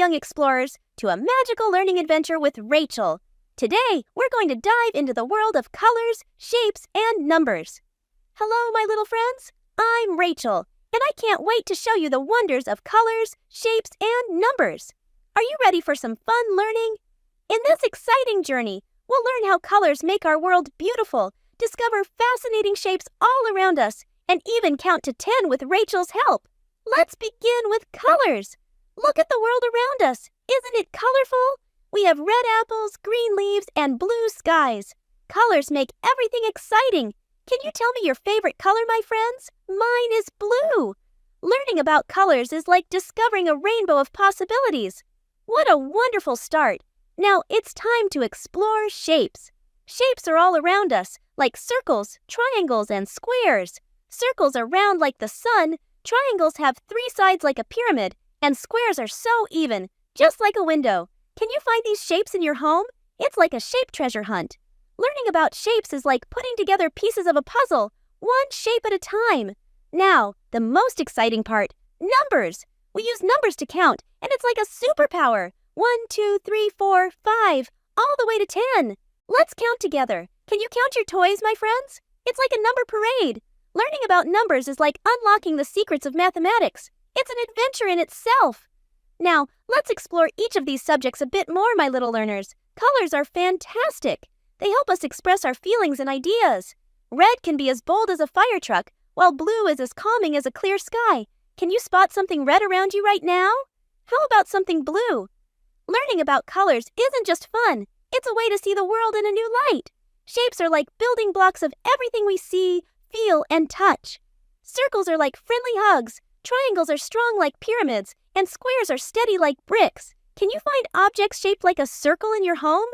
young explorers, to a magical learning adventure with Rachel. Today, we're going to dive into the world of colors, shapes, and numbers. Hello, my little friends. I'm Rachel, and I can't wait to show you the wonders of colors, shapes, and numbers. Are you ready for some fun learning? In this exciting journey, we'll learn how colors make our world beautiful, discover fascinating shapes all around us, and even count to 10 with Rachel's help. Let's begin with colors. Look at the world around us. Isn't it colorful? We have red apples, green leaves, and blue skies. Colors make everything exciting. Can you tell me your favorite color, my friends? Mine is blue. Learning about colors is like discovering a rainbow of possibilities. What a wonderful start. Now it's time to explore shapes. Shapes are all around us, like circles, triangles, and squares. Circles are round like the sun, triangles have 3 sides like a pyramid, and squares are so even, just like a window. Can you find these shapes in your home? It's like a shape treasure hunt. Learning about shapes is like putting together pieces of a puzzle, one shape at a time. Now, the most exciting part, numbers. We use numbers to count, and it's like a superpower. 1, 2, 3, 4, 5, all the way to 10. Let's count together. Can you count your toys, my friends? It's like a number parade. Learning about numbers is like unlocking the secrets of mathematics. It's an adventure in itself. Now, let's explore each of these subjects a bit more, my little learners. Colors are fantastic. They help us express our feelings and ideas. Red can be as bold as a fire truck, while blue is as calming as a clear sky. Can you spot something red around you right now? How about something blue? Learning about colors isn't just fun. It's a way to see the world in a new light. Shapes are like building blocks of everything we see, feel, and touch. Circles are like friendly hugs. Triangles are strong like pyramids, and squares are steady like bricks. Can you find objects shaped like a circle in your home?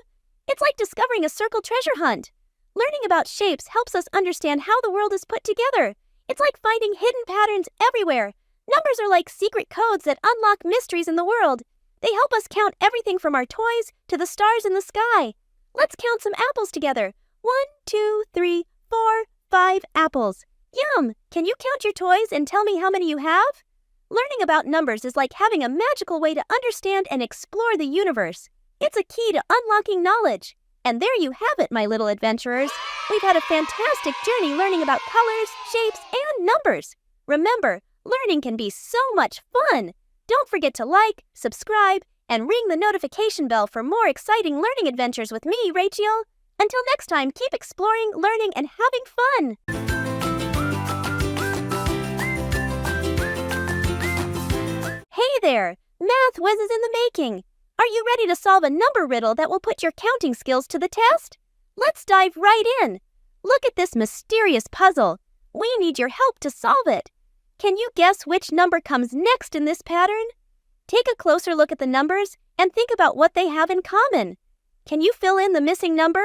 It's like discovering a circle treasure hunt. Learning about shapes helps us understand how the world is put together. It's like finding hidden patterns everywhere. Numbers are like secret codes that unlock mysteries in the world. They help us count everything from our toys to the stars in the sky. Let's count some apples together. 1, 2, 3, 4, 5 apples. Yum! Can you count your toys and tell me how many you have? Learning about numbers is like having a magical way to understand and explore the universe. It's a key to unlocking knowledge. And there you have it, my little adventurers. We've had a fantastic journey learning about colors, shapes, and numbers. Remember, learning can be so much fun. Don't forget to like, subscribe, and ring the notification bell for more exciting learning adventures with me, Rachel. Until next time, keep exploring, learning, and having fun. Hey there! Math whiz is in the making. Are you ready to solve a number riddle that will put your counting skills to the test? Let's dive right in. Look at this mysterious puzzle. We need your help to solve it. Can you guess which number comes next in this pattern? Take a closer look at the numbers and think about what they have in common. Can you fill in the missing number?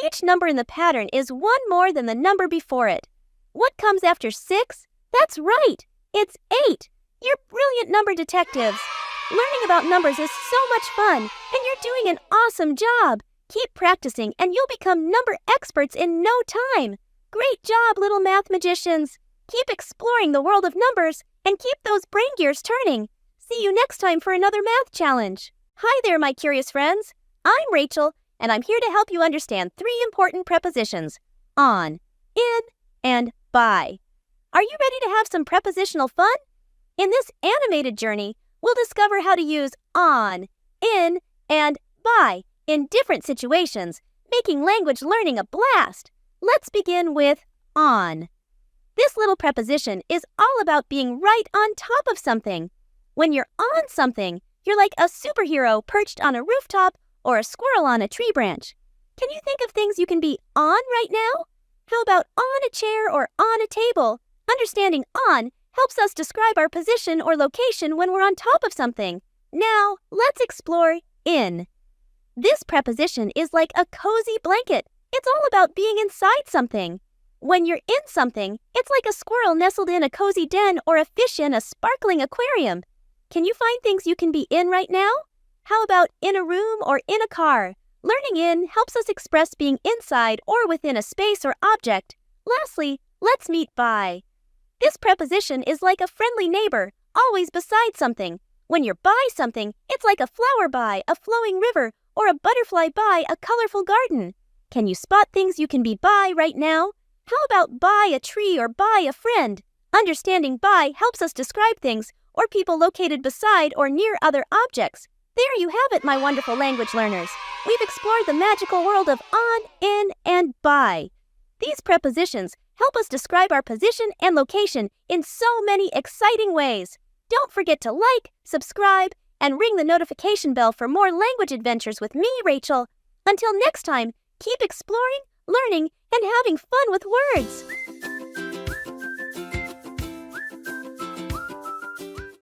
Each number in the pattern is one more than the number before it. What comes after 6? That's right, it's 8. You're brilliant number detectives. Learning about numbers is so much fun, and you're doing an awesome job. Keep practicing, and you'll become number experts in no time. Great job, little math magicians. Keep exploring the world of numbers, and keep those brain gears turning. See you next time for another math challenge. Hi there, my curious friends. I'm Rachel, and I'm here to help you understand 3 important prepositions: on, in, and by. Are you ready to have some prepositional fun? In this animated journey, we'll discover how to use on, in, and by in different situations, making language learning a blast. Let's begin with on. This little preposition is all about being right on top of something. When you're on something, you're like a superhero perched on a rooftop or a squirrel on a tree branch. Can you think of things you can be on right now? How about on a chair or on a table? Understanding on helps us describe our position or location when we're on top of something. Now, let's explore in. This preposition is like a cozy blanket. It's all about being inside something. When you're in something, it's like a squirrel nestled in a cozy den or a fish in a sparkling aquarium. Can you find things you can be in right now? How about in a room or in a car? Learning in helps us express being inside or within a space or object. Lastly, let's meet by. This preposition is like a friendly neighbor, always beside something. When you're by something, it's like a flower by a flowing river or a butterfly by a colorful garden. Can you spot things you can be by right now? How about by a tree or by a friend? Understanding by helps us describe things or people located beside or near other objects. There you have it, my wonderful language learners. We've explored the magical world of on, in, and by. These prepositions help us describe our position and location in so many exciting ways. Don't forget to like, subscribe, and ring the notification bell for more language adventures with me, Rachel. Until next time, keep exploring, learning, and having fun with words.